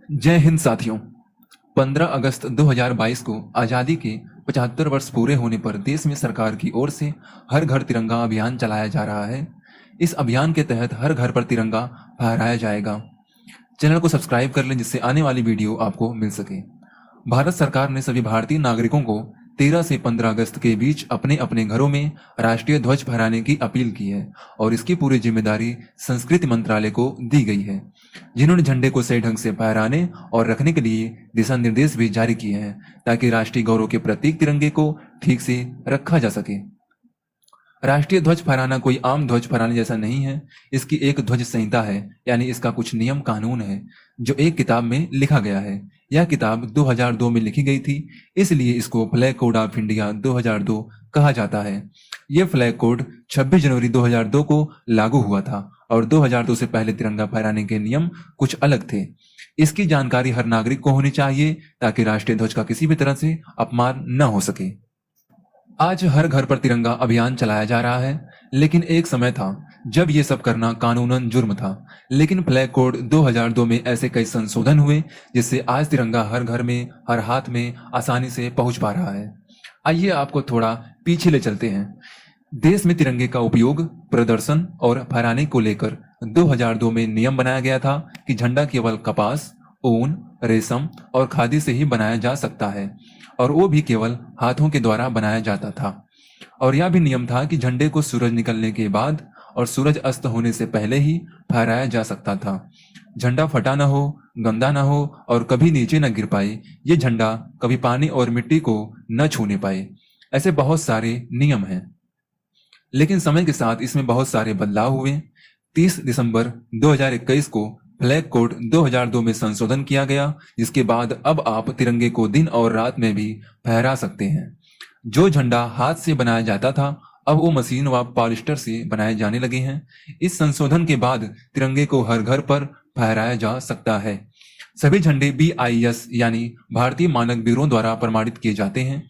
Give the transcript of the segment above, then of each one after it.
जय हिंद साथियों। 15 अगस्त 2022 को आज़ादी के 75 वर्ष पूरे होने पर देश में सरकार की ओर से हर घर तिरंगा अभियान चलाया जा रहा है। इस अभियान के तहत हर घर पर तिरंगा फहराया जाएगा। चैनल को सब्सक्राइब कर लें जिससे आने वाली वीडियो आपको मिल सके। भारत सरकार ने सभी भारतीय नागरिकों को 13 से 15 अगस्त के बीच अपने अपने घरों में राष्ट्रीय ध्वज फहराने की अपील की है और इसकी पूरी जिम्मेदारी संस्कृति मंत्रालय को दी गई है, जिन्होंने झंडे को सही ढंग से फहराने और रखने के लिए दिशा निर्देश भी जारी किए हैं ताकि राष्ट्रीय गौरव के प्रतीक तिरंगे को ठीक से रखा जा सके। राष्ट्रीय ध्वज फहराना कोई आम ध्वज फहराने जैसा नहीं है। इसकी एक ध्वज संहिता है, यानी इसका कुछ नियम कानून है जो एक किताब में लिखा गया है। यह किताब 2002 में लिखी गई थी, इसलिए इसको फ्लैग कोड ऑफ इंडिया 2002 कहा जाता है। यह फ्लैग कोड 26 जनवरी 2002 को लागू हुआ था और 2002 से पहले तिरंगा फहराने के नियम कुछ अलग थे। इसकी जानकारी हर नागरिक को होनी चाहिए ताकि राष्ट्रीय ध्वज का किसी भी तरह से अपमान न हो सके। आज हर घर पर तिरंगा अभियान चलाया जा रहा है, लेकिन एक समय था जब ये सब करना कानूनन जुर्म था। लेकिन फ्लैग कोड 2002 में ऐसे कई संशोधन हुए जिससे आज तिरंगा हर घर में, हर हाथ में आसानी से पहुंच पा रहा है। आइए आपको थोड़ा पीछे ले चलते हैं। देश में तिरंगे का उपयोग, प्रदर्शन और फहराने को लेकर 2002 में नियम बनाया गया था कि झंडा केवल कपास, ऊन, रेशम और खादी से ही बनाया जा सकता है और वो भी केवल हाथों के द्वारा बनाया जाता था। और यह भी नियम था कि झंडे को सूरज निकलने के बाद और सूरज अस्त होने से पहले ही फहराया जा सकता था। झंडा फटा न हो, गंदा न हो और कभी नीचे न गिर पाए। ये झंडा कभी पानी और मिट्टी को न छूने पाए। ऐसे बहुत सारे नियम हैं, लेकिन समय के साथ इसमें बहुत सारे बदलाव हुए। 30 दिसंबर 2021 को फ्लैग कोड 2002 में संशोधन किया गया, जिसके बाद अब आप तिरंगे को दिन और रात में भी फहरा सकते हैं। जो झंडा हाथ से बनाया जाता था अब वो मशीन व पॉलिस्टर से बनाए जाने लगे हैं। इस संशोधन के बाद तिरंगे को हर घर पर फहराया जा सकता है। सभी झंडे BIS यानी भारतीय मानक ब्यूरो द्वारा प्रमाणित किए जाते हैं।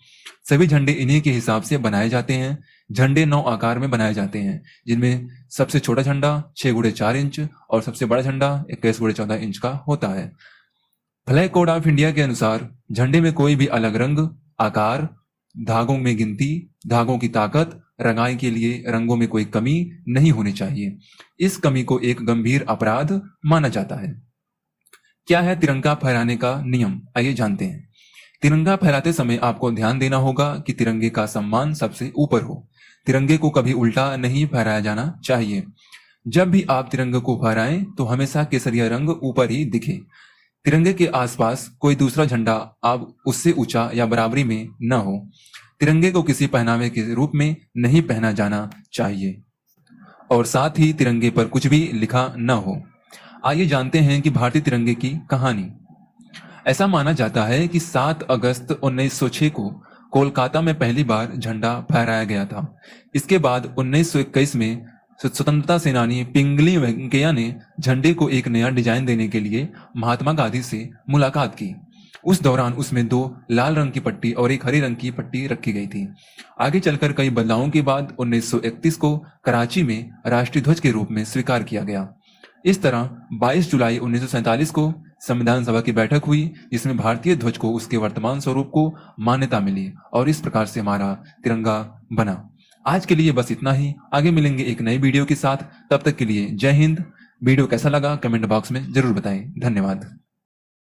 सभी झंडे इन्हीं के हिसाब से बनाए जाते हैं। झंडे 9 आकार में बनाए जाते हैं, जिनमें सबसे छोटा झंडा 6x4 इंच और सबसे बड़ा झंडा 21x14 इंच का होता है। फ्लैग कोड ऑफ इंडिया के अनुसार झंडे में कोई भी अलग रंग, आकार, धागों में गिनती, धागों की ताकत, रंगाई के लिए रंगों में कोई कमी नहीं होनी चाहिए। इस कमी को एक गंभीर अपराध माना जाता है। क्या है तिरंगा फहराने का नियम, आइए जानते हैं। तिरंगा फहराते समय आपको ध्यान देना होगा कि तिरंगे का सम्मान सबसे ऊपर हो। तिरंगे को कभी उल्टा नहीं फहराया जाना चाहिए। जब भी आप तिरंगे को फहराएं तो हमेशा केसरिया रंग ऊपर ही दिखे। तिरंगे के आसपास कोई दूसरा झंडा आप उससे ऊंचा या बराबरी में न हो। तिरंगे को किसी पहनावे के रूप में नहीं पहना जाना चाहिए और साथ ही तिरंगे पर कुछ भी लिखा न हो। आइए जानते हैं कि भारतीय तिरंगे की कहानी। ऐसा माना जाता है कि 7 अगस्त 1906 को कोलकाता में पहली बार झंडा फहराया गया था। इसके बाद 1921 में स्वतंत्रता सेनानी पिंगली वेंकैया ने झंडे को एक नया डिजाइन देने के लिए महात्मा गांधी से मुलाकात की। उस दौरान उसमें 2 लाल रंग की पट्टी और एक हरे रंग की पट्टी रखी गई थी। आगे चलकर कई बदलावों के बाद 1931 को कराची में राष्ट्रीय ध्वज के रूप में स्वीकार किया गया। इस तरह 22 जुलाई 1947 को संविधान सभा की बैठक हुई, जिसमें भारतीय ध्वज को उसके वर्तमान स्वरूप को मान्यता मिली और इस प्रकार से हमारा तिरंगा बना। आज के लिए बस इतना ही। आगे मिलेंगे एक नई वीडियो के साथ। तब तक के लिए जय हिंद। वीडियो कैसा लगा कमेंट बॉक्स में जरूर बताएं। धन्यवाद।